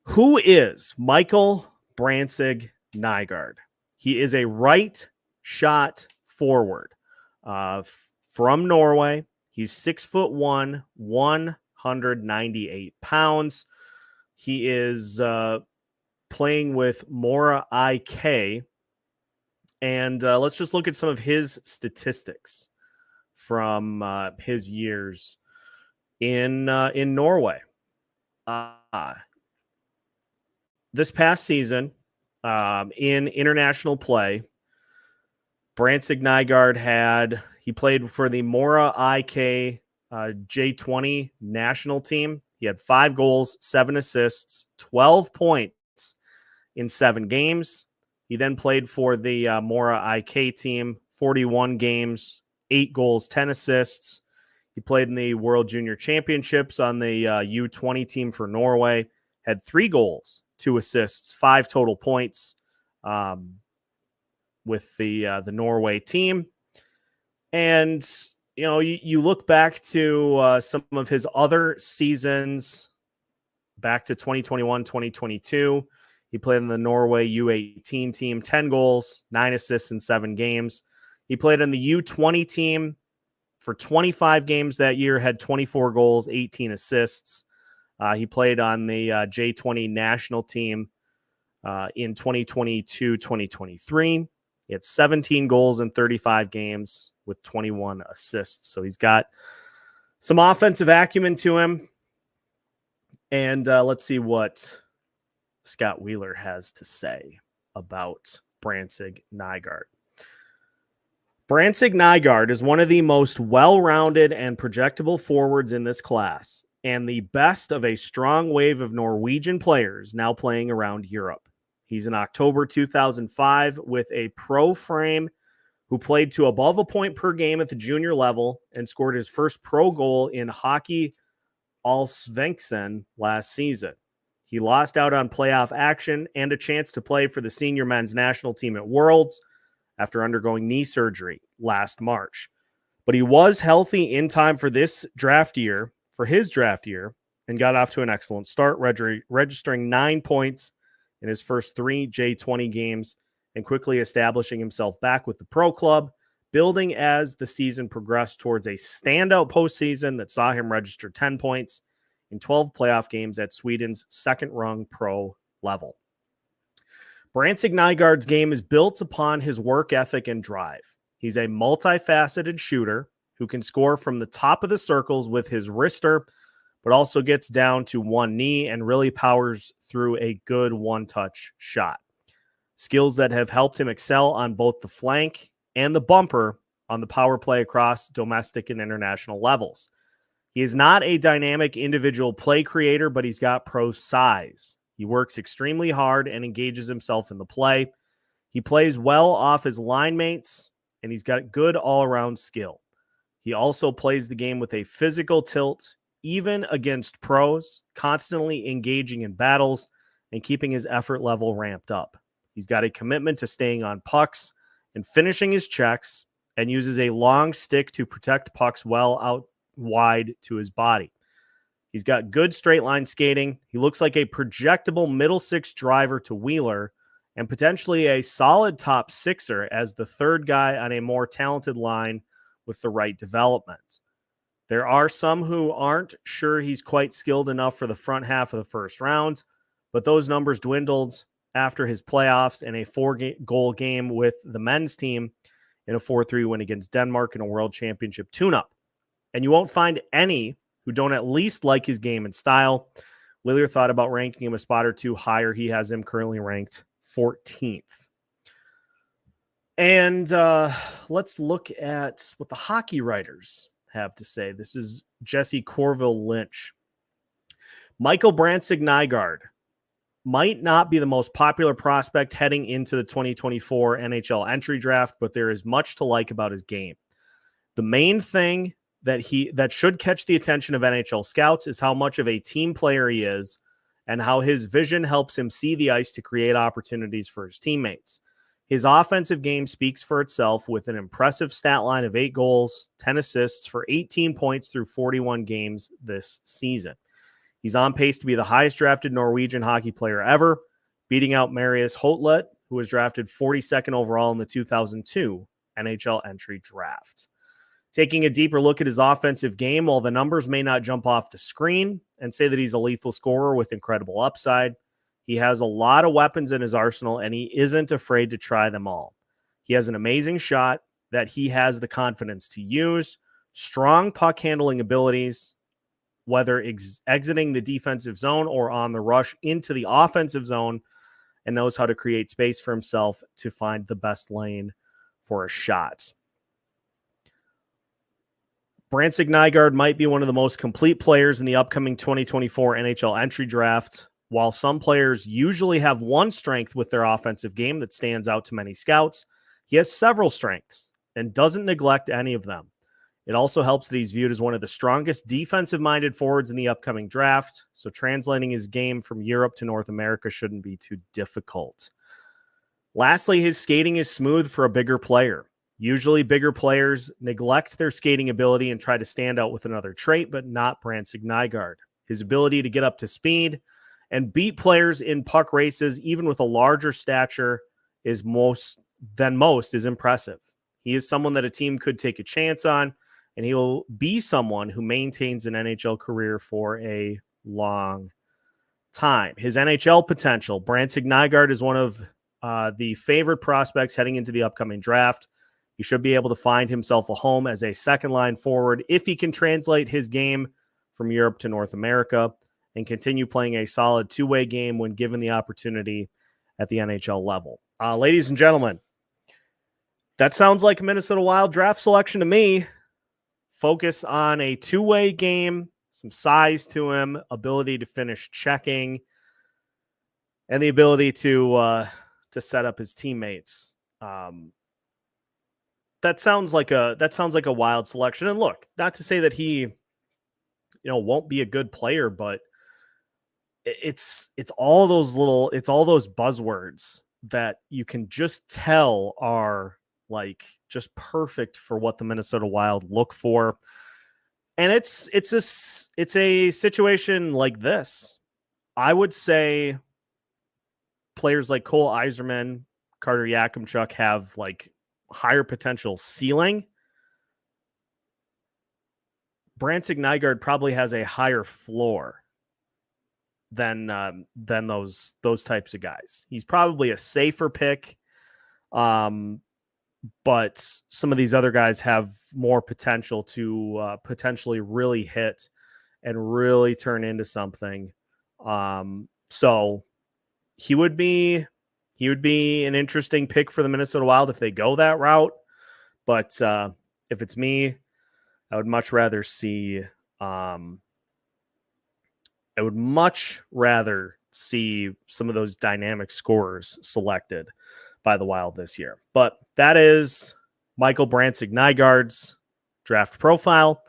Who is Michael Brandsegg-Nygard? He is a right shot forward from Norway. He's 6'1", 198 pounds. He is playing with Mora IK. And let's just look at some of his statistics from his years in Norway. This past season, in international play, Brandsegg-Nygard he played for the Mora IK J20 national team. He had 5 goals, 7 assists, 12 points in 7 games. He then played for the Mora IK team, 41 games, 8 goals, 10 assists. He played in the World Junior Championships on the U20 team for Norway, had 3 goals, 2 assists, 5 total points with the Norway team. And, you know, you look back to some of his other seasons, back to 2021, 2022. He played in the Norway U18 team, 10 goals, 9 assists in 7 games. He played in the U20 team for 25 games that year, had 24 goals, 18 assists. He played on the J20 national team in 2022-2023. He had 17 goals in 35 games with 21 assists. So he's got some offensive acumen to him. And let's see what Scott Wheeler has to say about Brandsegg-Nygard. Brandsegg-Nygard is one of the most well-rounded and projectable forwards in this class, and the best of a strong wave of Norwegian players now playing around Europe. He's in October 2005 with a pro frame who played to above a point per game at the junior level and scored his first pro goal in HockeyAllsvenskan last season. He lost out on playoff action and a chance to play for the senior men's national team at Worlds after undergoing knee surgery last March. But he was healthy in time for his draft year, and got off to an excellent start, registering 9 points in his first 3 J20 games and quickly establishing himself back with the pro club, building as the season progressed towards a standout postseason that saw him register 10 points in 12 playoff games at Sweden's second-rung pro level. Brandsegg-Nygard's game is built upon his work ethic and drive. He's a multifaceted shooter who can score from the top of the circles with his wrister, but also gets down to one knee and really powers through a good one-touch shot. Skills that have helped him excel on both the flank and the bumper on the power play across domestic and international levels. He is not a dynamic individual play creator, but he's got pro size. He works extremely hard and engages himself in the play. He plays well off his line mates, and he's got good all-around skill. He also plays the game with a physical tilt, even against pros, constantly engaging in battles and keeping his effort level ramped up. He's got a commitment to staying on pucks and finishing his checks, and uses a long stick to protect pucks well out wide to his body. He's got good straight line skating. He looks like a projectable middle six driver to Wheeler, and potentially a solid top sixer as the third guy on a more talented line with the right development. There are some who aren't sure he's quite skilled enough for the front half of the first round, but those numbers dwindled after his playoffs and a 4-goal game with the men's team in a 4-3 win against Denmark in a World Championship tune-up. And you won't find any who don't at least like his game and style. Wheeler thought about ranking him a spot or 2 higher. He has him currently ranked 14th. And let's look at what the hockey writers have to say. This is Jesse Corville Lynch. Michael Brandsegg-Nygard might not be the most popular prospect heading into the 2024 NHL entry draft, but there is much to like about his game. The main thing that should catch the attention of NHL scouts is how much of a team player he is and how his vision helps him see the ice to create opportunities for his teammates. His offensive game speaks for itself with an impressive stat line of 8 goals, 10 assists for 18 points through 41 games this season. He's on pace to be the highest drafted Norwegian hockey player ever, beating out Marius Hotlett, who was drafted 42nd overall in the 2002 NHL entry draft. Taking a deeper look at his offensive game, while the numbers may not jump off the screen and say that he's a lethal scorer with incredible upside, he has a lot of weapons in his arsenal, and he isn't afraid to try them all. He has an amazing shot that he has the confidence to use, strong puck handling abilities, whether exiting the defensive zone or on the rush into the offensive zone, and knows how to create space for himself to find the best lane for a shot. Brandsegg-Nygard might be one of the most complete players in the upcoming 2024 NHL entry draft. While some players usually have one strength with their offensive game that stands out to many scouts, he has several strengths and doesn't neglect any of them. It also helps that he's viewed as one of the strongest defensive-minded forwards in the upcoming draft, so translating his game from Europe to North America shouldn't be too difficult. Lastly, his skating is smooth for a bigger player. Usually bigger players neglect their skating ability and try to stand out with another trait, but not Brandsegg-Nygard. His ability to get up to speed and beat players in puck races, even with a larger stature, is most impressive. He is someone that a team could take a chance on, and he'll be someone who maintains an NHL career for a long time. His NHL potential, Brandsegg-Nygard is one of the favorite prospects heading into the upcoming draft. He should be able to find himself a home as a second-line forward if he can translate his game from Europe to North America and continue playing a solid two-way game when given the opportunity at the NHL level. Ladies and gentlemen, that sounds like a Minnesota Wild draft selection to me. Focus on a two-way game, some size to him, ability to finish checking, and the ability to set up his teammates. That sounds like a Wild selection. And look, not to say that he, won't be a good player, but it's all those buzzwords that you can just tell are like just perfect for what the Minnesota Wild look for. And it's a situation like this. I would say players like Cole Yzerman, Carter Yakimchuk have like higher potential ceiling. Brandsegg-Nygard probably has a higher floor than those types of guys. He's probably a safer pick, but some of these other guys have more potential to potentially really hit and really turn into something. So he would be an interesting pick for the Minnesota Wild if they go that route. But if it's me, I would much rather see some of those dynamic scorers selected by the Wild this year. But that is Michael Brandsegg-Nygard's draft profile.